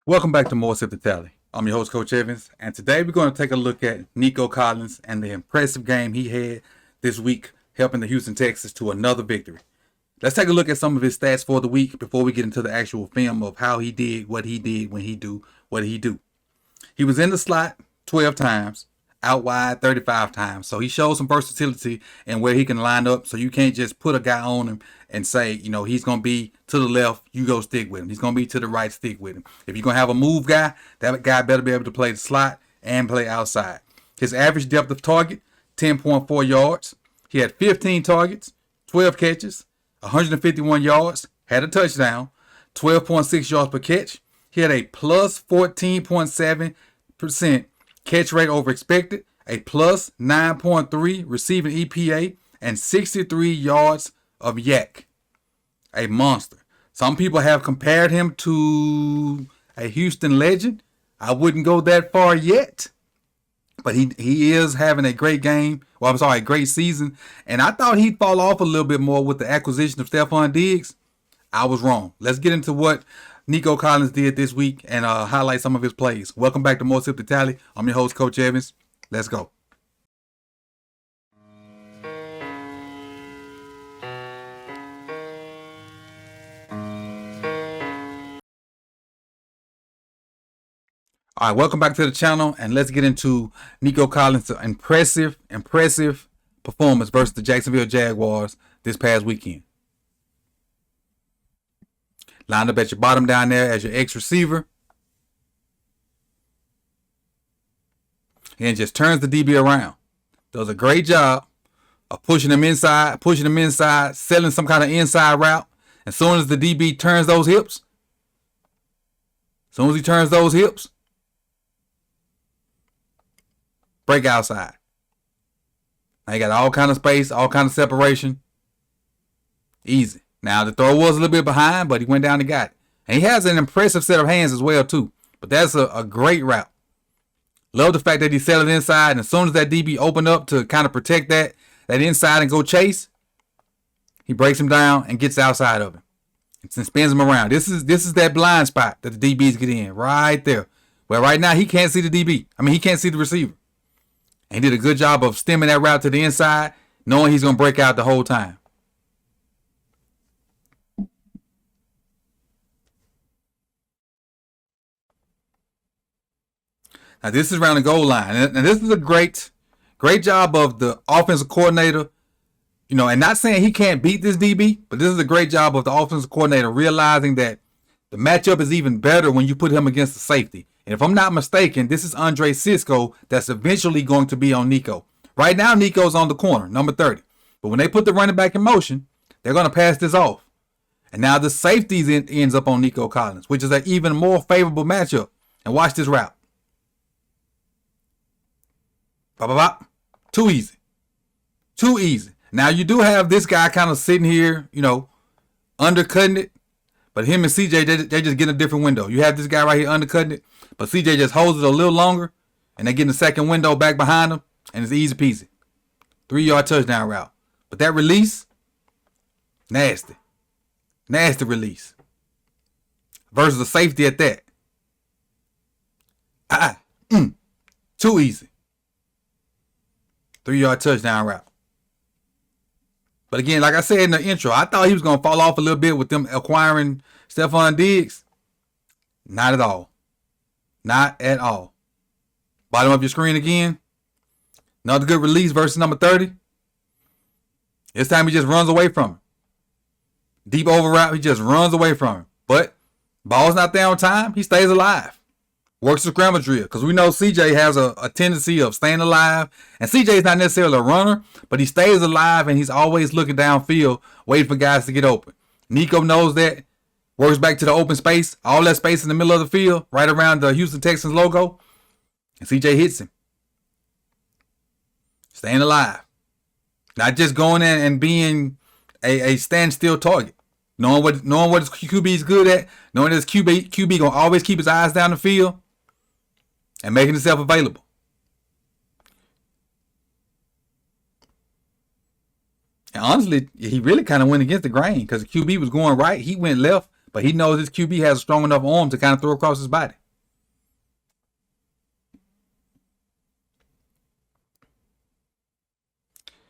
Welcome back to More Sip the Tally. I'm your host, Coach Evans, and today we're going to take a look at Nico Collins and the impressive game he had this week, helping the Houston Texans to another victory. Let's take a look at some of his stats for the week before we get into the actual film of how he did what he did when he do what he do. He was in the slot 12 times, out wide 35 times. So he shows some versatility in where he can line up. So you can't just put a guy on him and say, he's going to be to the left, you go stick with him. He's going to be to the right, stick with him. If you're going to have a move guy, that guy better be able to play the slot and play outside. His average depth of target, 10.4 yards. He had 15 targets, 12 catches, 151 yards, had a touchdown, 12.6 yards per catch. He had a plus 14.7% catch rate over expected, a plus 9.3 receiving EPA, and 63 yards of yak. A monster. Some people have compared him to a Houston legend. I wouldn't go that far yet, but he is having a great game. Well, I'm sorry, a great season. And I thought he'd fall off a little bit more with the acquisition of Stephon Diggs. I was wrong. Let's get into what Nico Collins did this week and highlight some of his plays. Welcome back to More Sip the Tally. I'm your host, Coach Evans. Let's go. All right, welcome back to the channel, and let's get into Nico Collins' impressive performance versus the Jacksonville Jaguars this past weekend. Lined up at your bottom down there as your X receiver. And just turns the DB around. Does a great job of pushing him inside, selling some kind of inside route. As soon as the DB turns those hips, break outside. Now you got all kind of space, all kind of separation. Easy. Now the throw was a little bit behind, but he went down and got it. And he has an impressive set of hands as well too. But that's a great route. Love the fact that he settled inside, and as soon as that DB opened up to kind of protect that inside and go chase, he breaks him down and gets outside of him and spins him around. This is that blind spot that the DBs get in right there. Well, right now he can't see the DB. He can't see the receiver. And he did a good job of stemming that route to the inside, knowing he's going to break out the whole time. Now this is around the goal line, and this is a great job of the offensive coordinator. And not saying he can't beat this DB, but this is a great job of the offensive coordinator realizing that the matchup is even better when you put him against the safety. And if I'm not mistaken, this is Andre Cisco that's eventually going to be on Nico. Right now, Nico's on the corner, number 30. But when they put the running back in motion, they're going to pass this off. And now the safeties ends up on Nico Collins, which is an even more favorable matchup. And watch this route. Too easy. Now you do have this guy kind of sitting here, undercutting it. But him and CJ, they just get a different window. You have this guy right here undercutting it, but CJ just holds it a little longer, and they get in the second window back behind him, and it's easy peasy. 3-yard touchdown route. But that release, nasty. Nasty release. Versus a safety at that. Too easy. 3-yard touchdown route. But again, like I said in the intro, I thought he was going to fall off a little bit with them acquiring Stephon Diggs. Not at all. Not at all. Bottom of your screen again. Another good release versus number 30. This time he just runs away from him. Deep over route, he just runs away from him. But ball's not there on time, he stays alive. Works the scramble drill, because we know CJ has a tendency of staying alive. And CJ is not necessarily a runner, but he stays alive and he's always looking downfield, waiting for guys to get open. Nico knows that. Works back to the open space, all that space in the middle of the field, right around the Houston Texans logo. And CJ hits him. Staying alive. Not just going in and being a standstill target. Knowing what his QB is good at. Knowing his QB going to always keep his eyes down the field. And making himself available. And honestly, he really kind of went against the grain because the QB was going right. He went left, But he knows his QB has a strong enough arm to kind of throw across his body.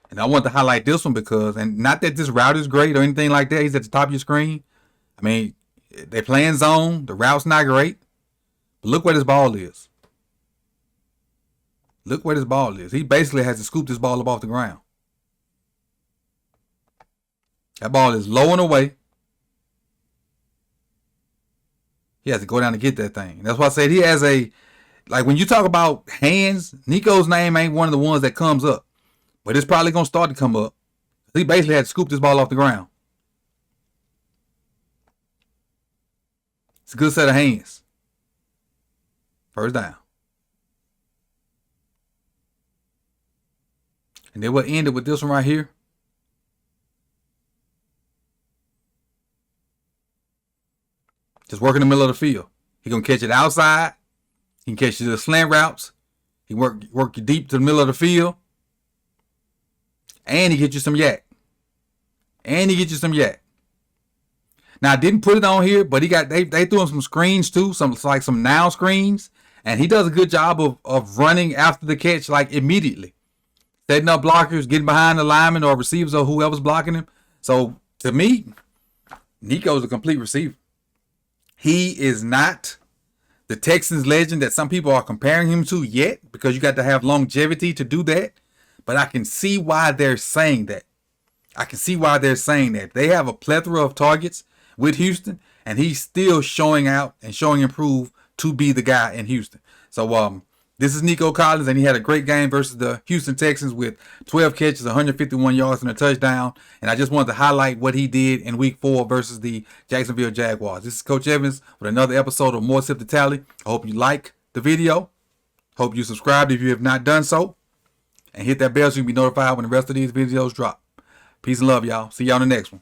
And I want to highlight this one because, and not that this route is great or anything like that. He's at the top of your screen. I mean, they're playing zone. The route's not great. But look where this ball is. Look where this ball is. He basically has to scoop this ball up off the ground. That ball is low and away. He has to go down to get that thing. And that's why I said he has a, like when you talk about hands, Nico's name ain't one of the ones that comes up. But it's probably going to start to come up. He basically had to scoop this ball off the ground. It's a good set of hands. First down. And then we'll end it with this one right here. Just work in the middle of the field. He going to catch it outside. He can catch the slant routes. He work you deep to the middle of the field. And he get you some yak. Now I didn't put it on here, but he got they threw him some screens too, some now screens, and he does a good job of running after the catch like immediately, setting up blockers, getting behind the lineman or receivers or whoever's blocking him. So to me, Nico's a complete receiver. He is not the Texans legend that some people are comparing him to yet, because you got to have longevity to do that. But I can see why they're saying that. They have a plethora of targets with Houston, and he's still showing out and showing improve to be the guy in Houston. So this is Nico Collins, and he had a great game versus the Houston Texans with 12 catches, 151 yards, and a touchdown. And I just wanted to highlight what he did in Week 4 versus the Jacksonville Jaguars. This is Coach Evans with another episode of More Sip to Tally. I hope you like the video. Hope you subscribed if you have not done so. And hit that bell so you can be notified when the rest of these videos drop. Peace and love, y'all. See y'all on the next one.